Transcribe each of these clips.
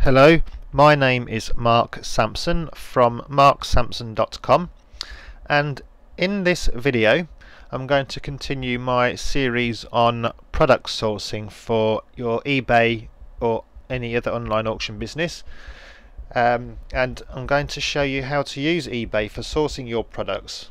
Hello, my name is Mark Sampson from marksampson.com, and in this video I'm going to continue my series on product sourcing for your eBay or any other online auction business, and I'm going to show you how to use eBay for sourcing your products.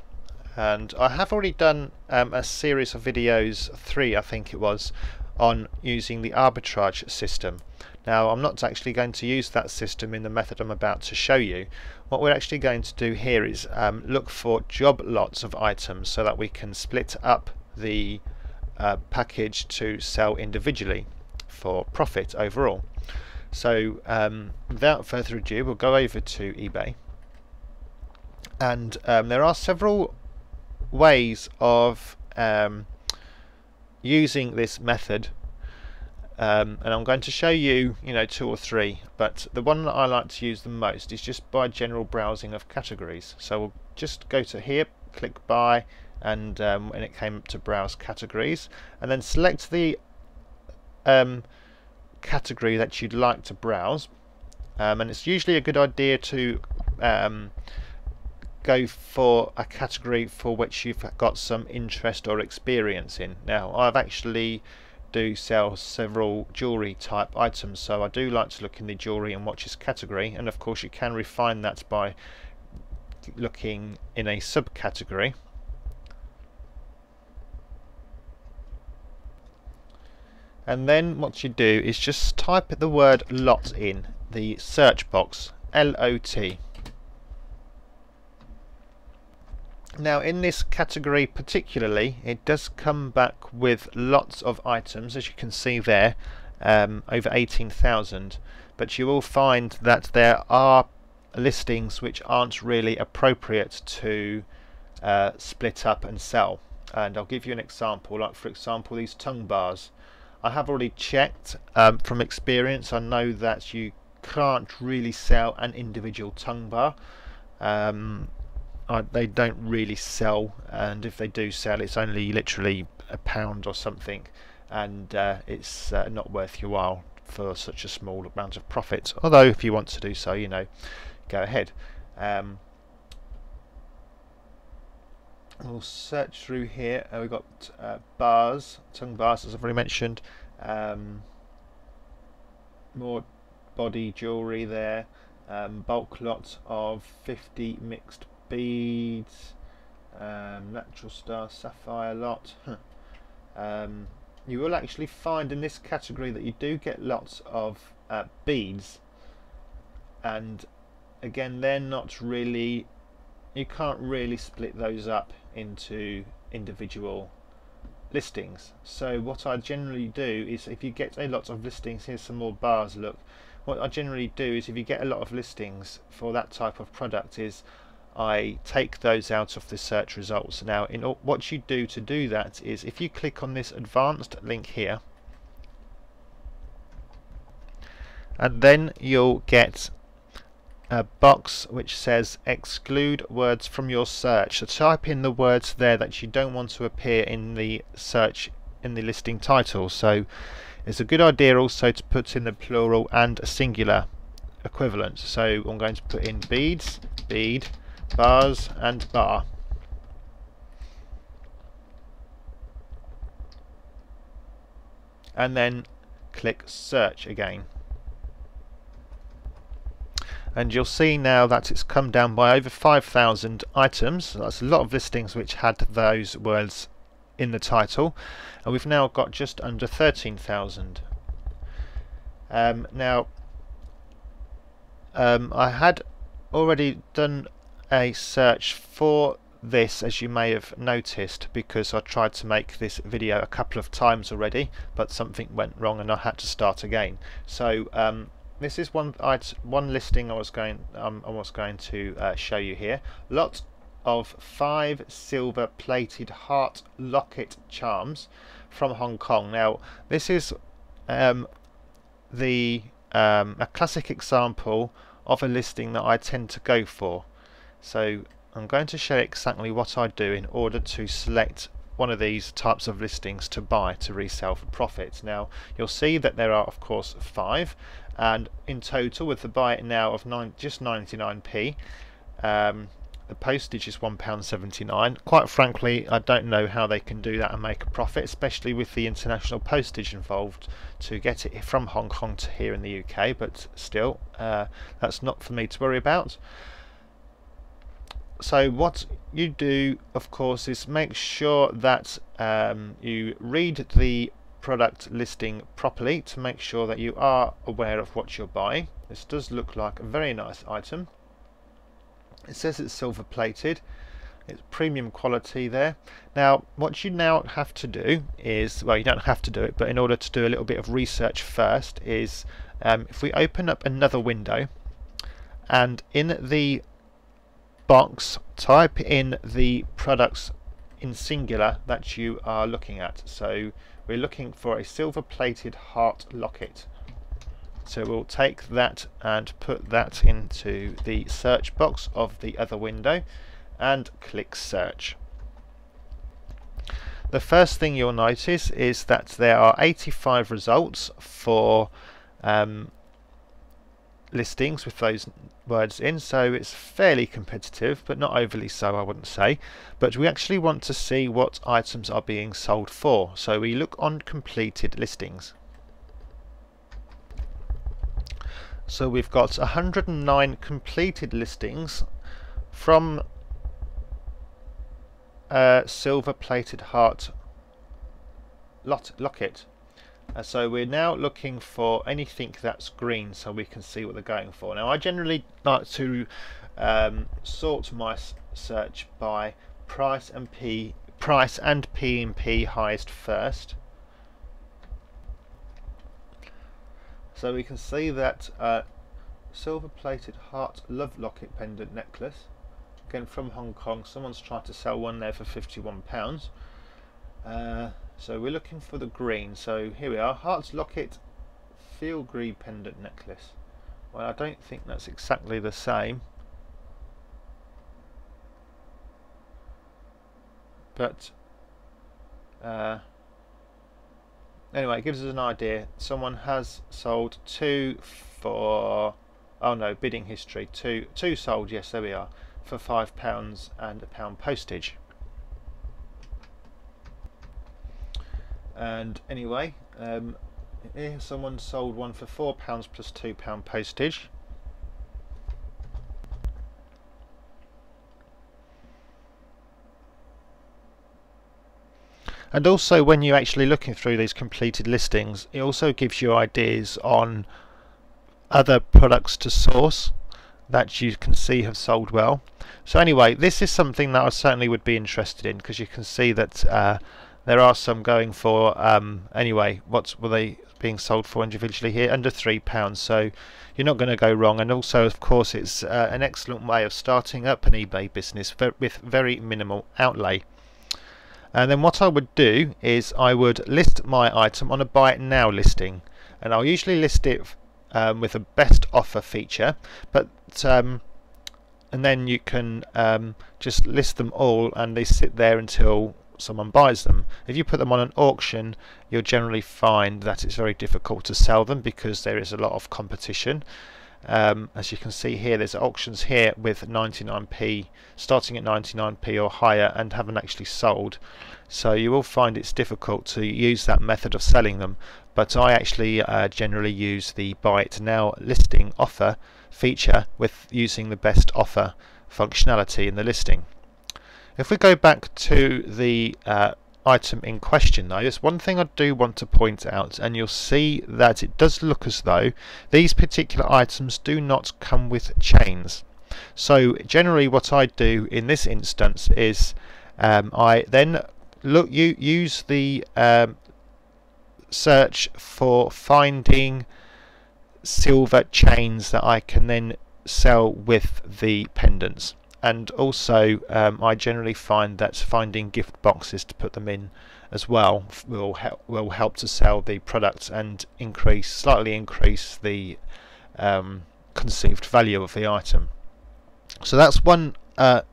And I have already done a series of videos, 3 I think it was, on using the arbitrage system. Now I'm not actually going to use that system in the method I'm about to show you. What we're actually going to do here is look for job lots of items so that we can split up the package to sell individually for profit overall. So without further ado, we'll go over to eBay, and there are several ways of using this method, and I'm going to show you 2 or 3, but the one that I like to use the most is just by general browsing of categories. So we'll just go to here, click buy, and when it came up to browse categories, and then select the category that you'd like to browse, and it's usually a good idea to go for a category for which you've got some interest or experience in. Now I've actually do sell several jewelry type items, so I do like to look in the jewelry and watches category, and of course you can refine that by looking in a subcategory. And then what you do is just type the word lot in the search box, LOT. Now in this category particularly, it does come back with lots of items, as you can see there, over 18,000, but you will find that there are listings which aren't really appropriate to split up and sell. And I'll give you an example, like for example these tongue bars. I have already checked from experience. I know that you can't really sell an individual tongue bar. They don't really sell, and if they do sell, it's only literally £1 or something, and it's not worth your while for such a small amount of profit. Although if you want to do so, go ahead. We'll search through here. We've got bars, tongue bars, as I've already mentioned. More body jewellery there. Bulk lot of 50 mixed beads, natural star sapphire lot. You will actually find in this category that you do get lots of beads, and again they're not really, you can't really split those up into individual listings. So what I generally do is, if you get a lot of listings, here's some more bars, look, what I generally do is, if you get a lot of listings for that type of product, is I take those out of the search results. Now what you do to do that is, if you click on this advanced link here, and then you'll get a box which says exclude words from your search. So type in the words there that you don't want to appear in the search in the listing title. So it's a good idea also to put in the plural and a singular equivalent. So I'm going to put in beads, bead, bars and bar. And then click search again. And you'll see now that it's come down by over 5,000 items. So that's a lot of listings which had those words in the title, and we've now got just under 13,000. Now I had already done a search for this, as you may have noticed, because I tried to make this video a couple of times already, but something went wrong and I had to start again. So this is one listing I was going to show you here. Lot of 5 silver plated heart locket charms from Hong Kong. Now this is a classic example of a listing that I tend to go for. So I'm going to show you exactly what I do in order to select one of these types of listings to buy to resell for profit. Now you'll see that there are of course 5, and in total with the buy it now of just 99p, the postage is £1.79. Quite frankly, I don't know how they can do that and make a profit, especially with the international postage involved to get it from Hong Kong to here in the UK, but still, that's not for me to worry about. So what you do, of course, is make sure that you read the product listing properly to make sure that you are aware of what you're buying. This does look like a very nice item. It says it's silver plated, it's premium quality there. Now what you now have to do is, well, you don't have to do it, but in order to do a little bit of research first is, if we open up another window and in the box type in the products in singular that you are looking at. So we're looking for a silver plated heart locket. So we'll take that and put that into the search box of the other window and click search. The first thing you'll notice is that there are 85 results for listings with those words in, so it's fairly competitive, but not overly so, I wouldn't say. But we actually want to see what items are being sold for, so we look on completed listings. So we've got 109 completed listings from silver plated heart locket. So we're now looking for anything that's green so we can see what they're going for. Now I generally like to sort my search by price and P and P highest first. So we can see that silver plated heart love locket pendant necklace, again from Hong Kong. Someone's tried to sell one there for £51. So we're looking for the green. So here we are, heart's locket filigree pendant necklace. Well, I don't think that's exactly the same, but anyway, it gives us an idea. Someone has sold 2 for, oh no, bidding history, two sold, yes, there we are, for £5 and £1 postage. And anyway, here someone sold one for £4 plus £2 postage. And also, when you're actually looking through these completed listings, it also gives you ideas on other products to source that you can see have sold well. So anyway, this is something that I certainly would be interested in, because you can see that there are some going for, anyway, what were they being sold for individually here? Under £3, so you're not going to go wrong. And also, of course, it's an excellent way of starting up an eBay business with very minimal outlay. And then what I would do is I would list my item on a buy it now listing, and I'll usually list it with a best offer feature, but and then you can just list them all and they sit there until someone buys them. If you put them on an auction, you'll generally find that it's very difficult to sell them because there is a lot of competition. As you can see here, there's auctions here with 99p, starting at 99p or higher, and haven't actually sold. So you will find it's difficult to use that method of selling them. But I actually generally use the buy it now listing offer feature with using the best offer functionality in the listing. If we go back to the item in question though, there's one thing I do want to point out, and you'll see that it does look as though these particular items do not come with chains. So generally what I do in this instance is I then use the search for finding silver chains that I can then sell with the pendants. And also I generally find that finding gift boxes to put them in as well will help to sell the products and slightly increase the conceived value of the item. So that's one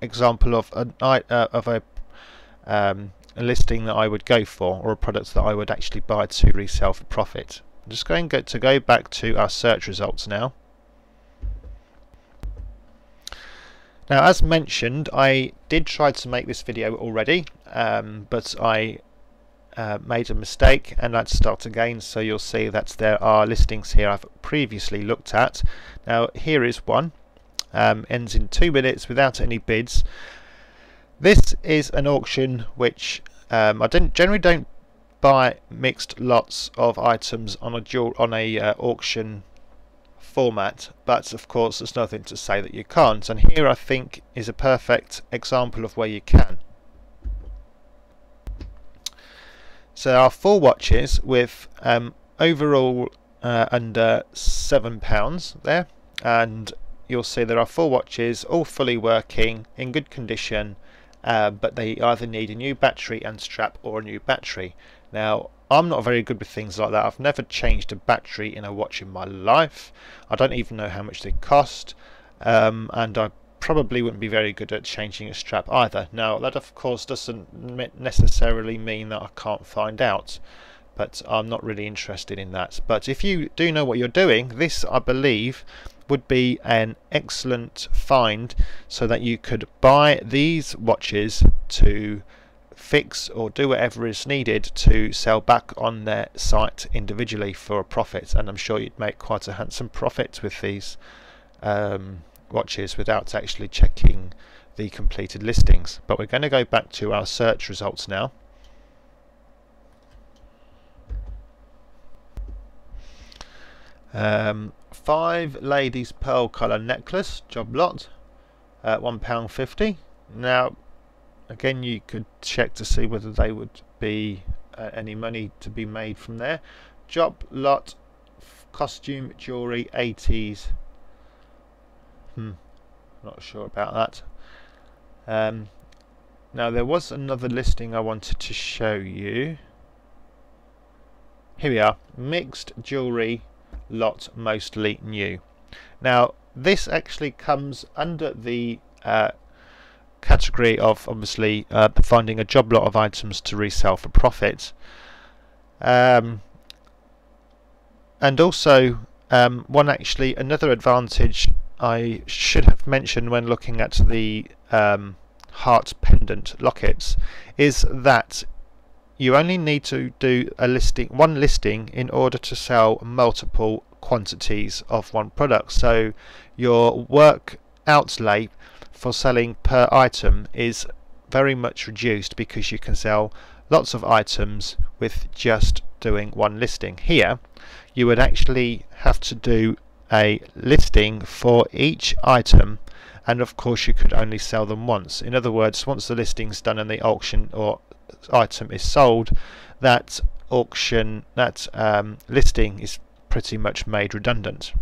example of a a listing that I would go for, or a product that I would actually buy to resell for profit. I'm just going to go back to our search results now. Now, as mentioned, I did try to make this video already, but I made a mistake and I'd start again. So you'll see that there are listings here I've previously looked at. Now, here is one, ends in 2 minutes without any bids. This is an auction which I generally don't buy mixed lots of items on a auction format, but of course there's nothing to say that you can't, and here I think is a perfect example of where you can. So there are 4 watches with overall under £7 there, and you'll see there are 4 watches all fully working in good condition, but they either need a new battery and strap or a new battery. Now, I'm not very good with things like that. I've never changed a battery in a watch in my life. I don't even know how much they cost, and I probably wouldn't be very good at changing a strap either. Now, that of course doesn't necessarily mean that I can't find out, but I'm not really interested in that. But if you do know what you're doing, this I believe would be an excellent find, so that you could buy these watches to fix or do whatever is needed to sell back on their site individually for a profit, and I'm sure you'd make quite a handsome profit with these watches without actually checking the completed listings. But we're going to go back to our search results now. Five ladies pearl colour necklace, job lot, £1.50. Now, again, you could check to see whether they would be any money to be made from there. Job lot, costume jewellery, 80s. Not sure about that. Now, there was another listing I wanted to show you. Here we are, mixed jewellery lot, mostly new. Now, this actually comes under the category of obviously finding a job lot of items to resell for profit, and also another advantage I should have mentioned when looking at the heart pendant lockets is that you only need to do one listing in order to sell multiple quantities of one product. So your work outlay for selling per item is very much reduced, because you can sell lots of items with just doing one listing. Here you would actually have to do a listing for each item, and of course you could only sell them once. In other words, once the listing's done and the auction or item is sold, that listing is pretty much made redundant.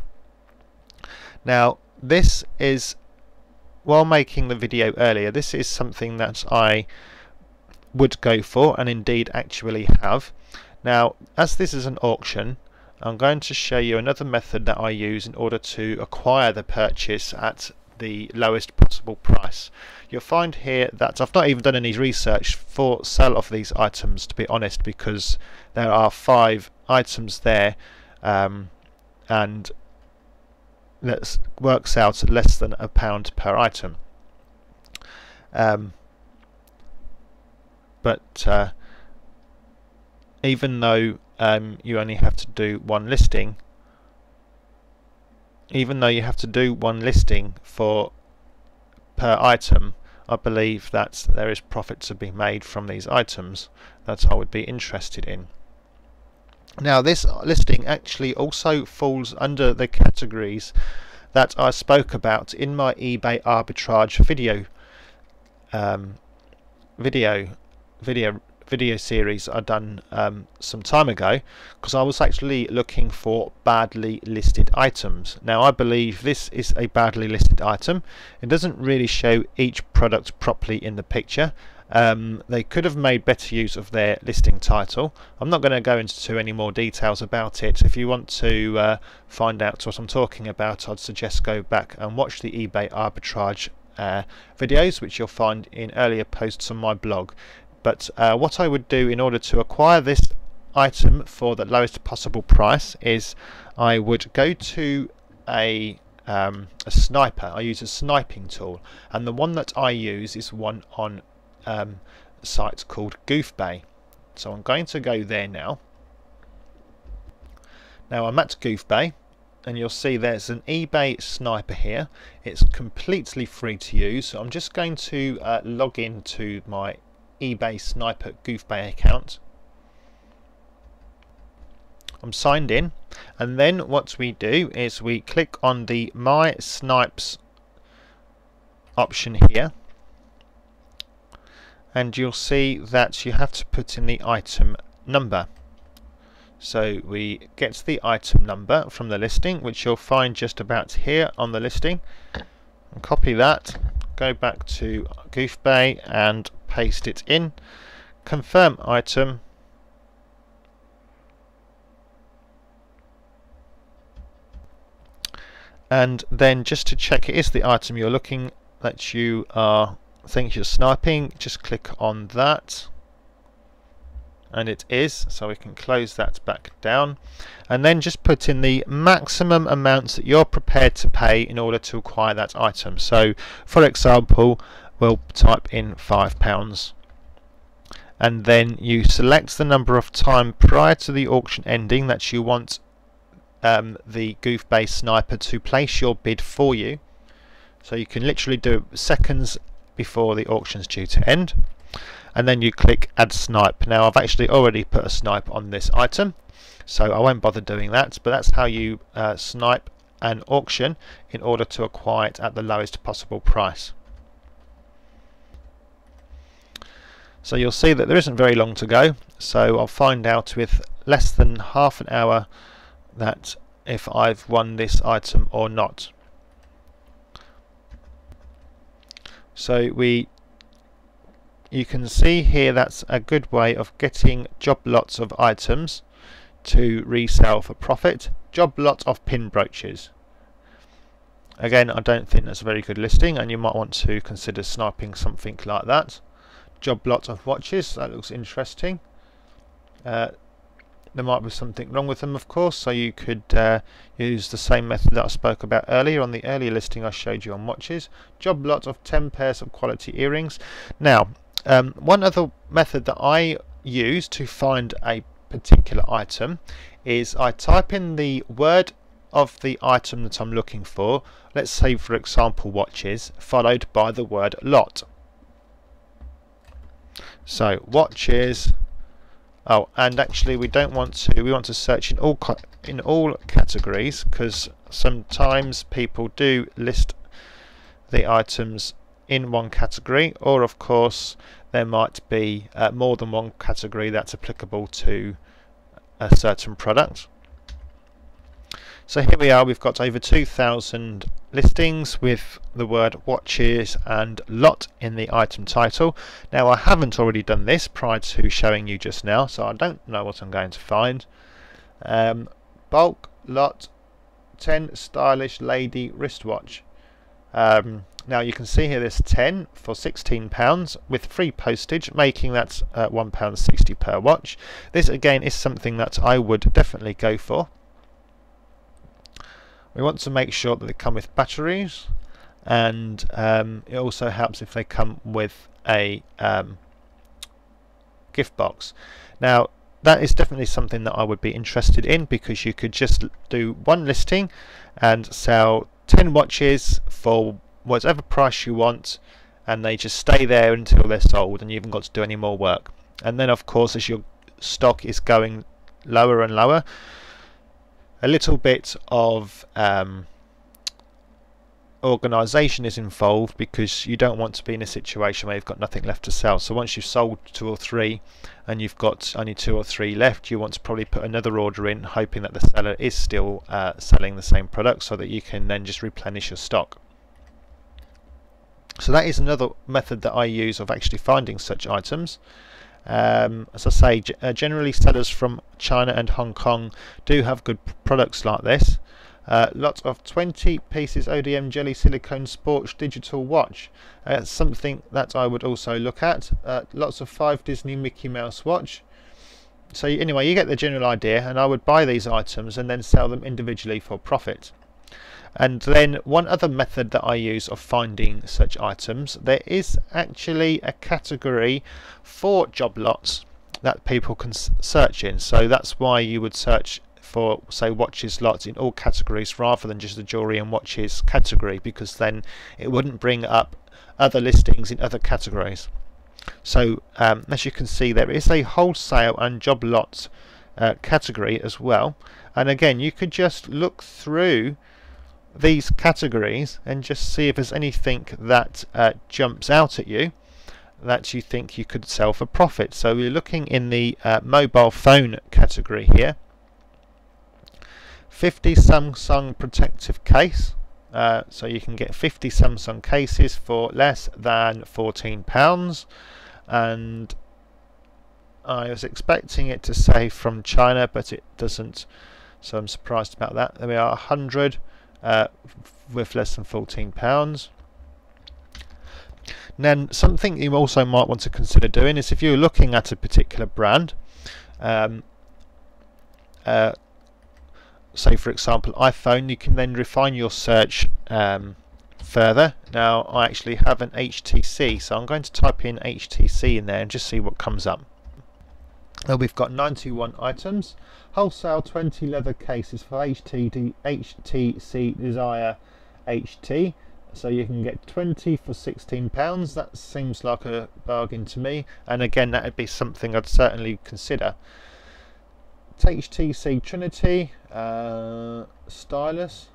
Now, this is, while making the video earlier, this is something that I would go for, and indeed actually have. Now, as this is an auction, I'm going to show you another method that I use in order to acquire the purchase at the lowest possible price. You'll find here that I've not even done any research for sale of these items, to be honest, because there are 5 items there, and that works out at less than £1 per item. But even though you only have to do one listing, for per item, I believe that there is profit to be made from these items that I would be interested in. Now, this listing actually also falls under the categories that I spoke about in my eBay arbitrage video series I done some time ago, because I was actually looking for badly listed items. Now, I believe this is a badly listed item. It doesn't really show each product properly in the picture. They could have made better use of their listing title. I'm not going to go into any more details about it. If you want to find out what I'm talking about, I'd suggest go back and watch the eBay arbitrage videos, which you'll find in earlier posts on my blog. But what I would do in order to acquire this item for the lowest possible price is I would go to a sniper. I use a sniping tool, and the one that I use is one on a site called eBay. So I'm going to go there now. Now I'm at eBay, and you'll see there's an eBay sniper here. It's completely free to use. So I'm just going to log into my eBay sniper eBay account. I'm signed in, and then what we do is we click on the My Snipes option here, and you'll see that you have to put in the item number. So we get the item number from the listing, which you'll find just about here on the listing, and copy that, go back to eBay and paste it in, confirm item, and then just to check it is the item you're looking that you think you're sniping, just click on that, and it is, so we can close that back down, and then just put in the maximum amounts that you're prepared to pay in order to acquire that item. So for example, we'll type in £5, and then you select the number of time prior to the auction ending that you want the eBay sniper to place your bid for you. So you can literally do it seconds before the auction's due to end, and then you click add snipe. Now I've actually already put a snipe on this item, so I won't bother doing that, but that's how you snipe an auction in order to acquire it at the lowest possible price. So you'll see that there isn't very long to go, so I'll find out with less than half an hour that if I've won this item or not. So you can see here that's a good way of getting job lots of items to resell for profit. Job lot of pin brooches. Again, I don't think that's a very good listing, and you might want to consider sniping something like that. Job lot of watches, that looks interesting. There might be something wrong with them, of course, so you could use the same method that I spoke about earlier on the earlier listing I showed you on watches. Job lot of 10 pairs of quality earrings. Now, one other method that I use to find a particular item is I type in the word of the item that I'm looking for. Let's say, for example, watches, followed by the word lot. So watches. Oh, and actually we don't want to. We want to search in all categories, because sometimes people do list the items in one category, or of course there might be more than one category that's applicable to a certain product. So here we are, we've got over 2,000 listings with the word watches and lot in the item title. Now I haven't already done this prior to showing you just now, so I don't know what I'm going to find. Bulk lot 10 stylish lady wristwatch. Now you can see here there's 10 for £16 with free postage, making that £1.60 per watch. This again is something that I would definitely go for. We want to make sure that they come with batteries, and it also helps if they come with a gift box. Now that is definitely something that I would be interested in, because you could just do one listing and sell 10 watches for whatever price you want, and they just stay there until they're sold, and you haven't got to do any more work. And then of course, as your stock is going lower and lower, a little bit of organisation is involved, because you don't want to be in a situation where you've got nothing left to sell. So once you've sold 2 or 3 and you've got only 2 or 3 left, you want to probably put another order in, hoping that the seller is still selling the same product, so that you can then just replenish your stock. So that is another method that I use of actually finding such items. As I say, generally sellers from China and Hong Kong do have good products like this. Lot of 20 pieces ODM jelly silicone sports digital watch. Something that I would also look at. Lots of 5 Disney Mickey Mouse watch. So anyway, you get the general idea, and I would buy these items and then sell them individually for profit. And then one other method that I use of finding such items, there is actually a category for job lots that people can search in. So that's why you would search for, say, watches lots in all categories rather than just the jewellery and watches category, because then it wouldn't bring up other listings in other categories. So as you can see, there is a wholesale and job lots category as well, and again you could just look through these categories and just see if there's anything that jumps out at you that you think you could sell for profit. So we're looking in the mobile phone category here. 50 Samsung protective case. So you can get 50 Samsung cases for less than £14, and I was expecting it to say from China, but it doesn't, so I'm surprised about that. There we are, 100 with less than £14. Then something you also might want to consider doing is, if you're looking at a particular brand, say for example iPhone, you can then refine your search further. Now I actually have an HTC, so I'm going to type in HTC in there and just see what comes up. Now we've got 91 items, wholesale 20 leather cases for HTC Desire HT, so you can get 20 for £16. That seems like a bargain to me, and again that would be something I'd certainly consider. HTC Trinity stylus,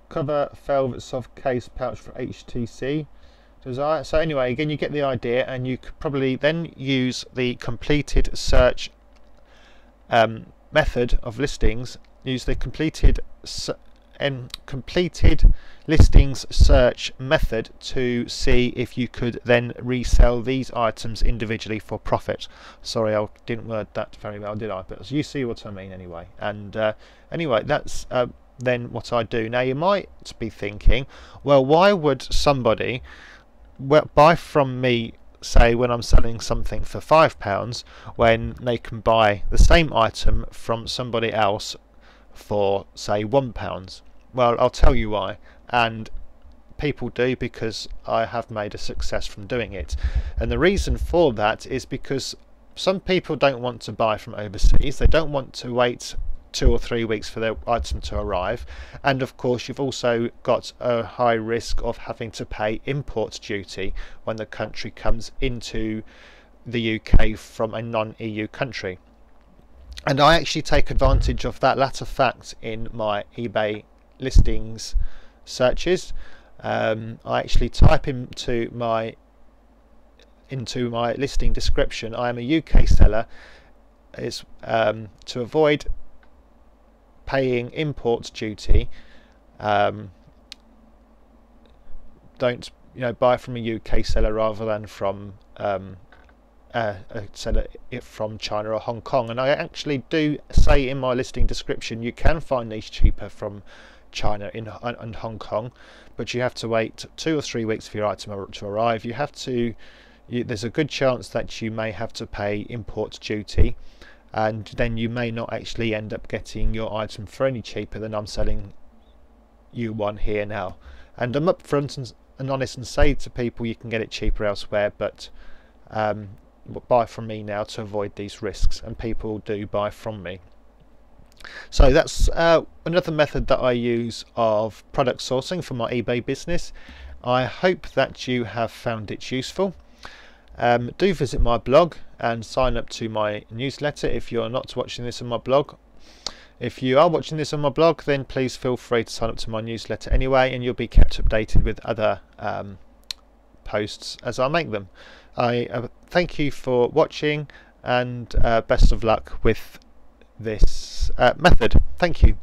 cover velvet soft case pouch for HTC Desire. So anyway, again you get the idea, and you could probably then use the completed search method of listings. Use the completed listings search method to see if you could then resell these items individually for profit. Sorry, I didn't word that very well, did I? But you see what I mean anyway. And anyway, that's then what I do. Now you might be thinking, well, why would somebody buy from me, say when I'm selling something for £5, when they can buy the same item from somebody else for say £1? Well, I'll tell you why, and people do because I have made a success from doing it. And the reason for that is because some people don't want to buy from overseas. They don't want to wait 2 or 3 weeks for their item to arrive, and of course you've also got a high risk of having to pay import duty when the country comes into the UK from a non-EU country. And I actually take advantage of that latter fact in my eBay listings searches. I actually type into my listing description, I am a UK seller. It's to avoid paying import duty. Don't buy from a UK seller rather than from seller from China or Hong Kong. And I actually do say in my listing description you can find these cheaper from China and Hong Kong, but you have to wait 2 or 3 weeks for your item to arrive. There's a good chance that you may have to pay import duty, and then you may not actually end up getting your item for any cheaper than I'm selling you one here now. And I'm upfront and honest and say to people you can get it cheaper elsewhere, but buy from me now to avoid these risks, and people do buy from me. So that's another method that I use of product sourcing for my eBay business. I hope that you have found it useful. Do visit my blog and sign up to my newsletter if you're not watching this on my blog. If you are watching this on my blog, then please feel free to sign up to my newsletter anyway, and you'll be kept updated with other posts as I make them. I thank you for watching, and best of luck with this method. Thank you.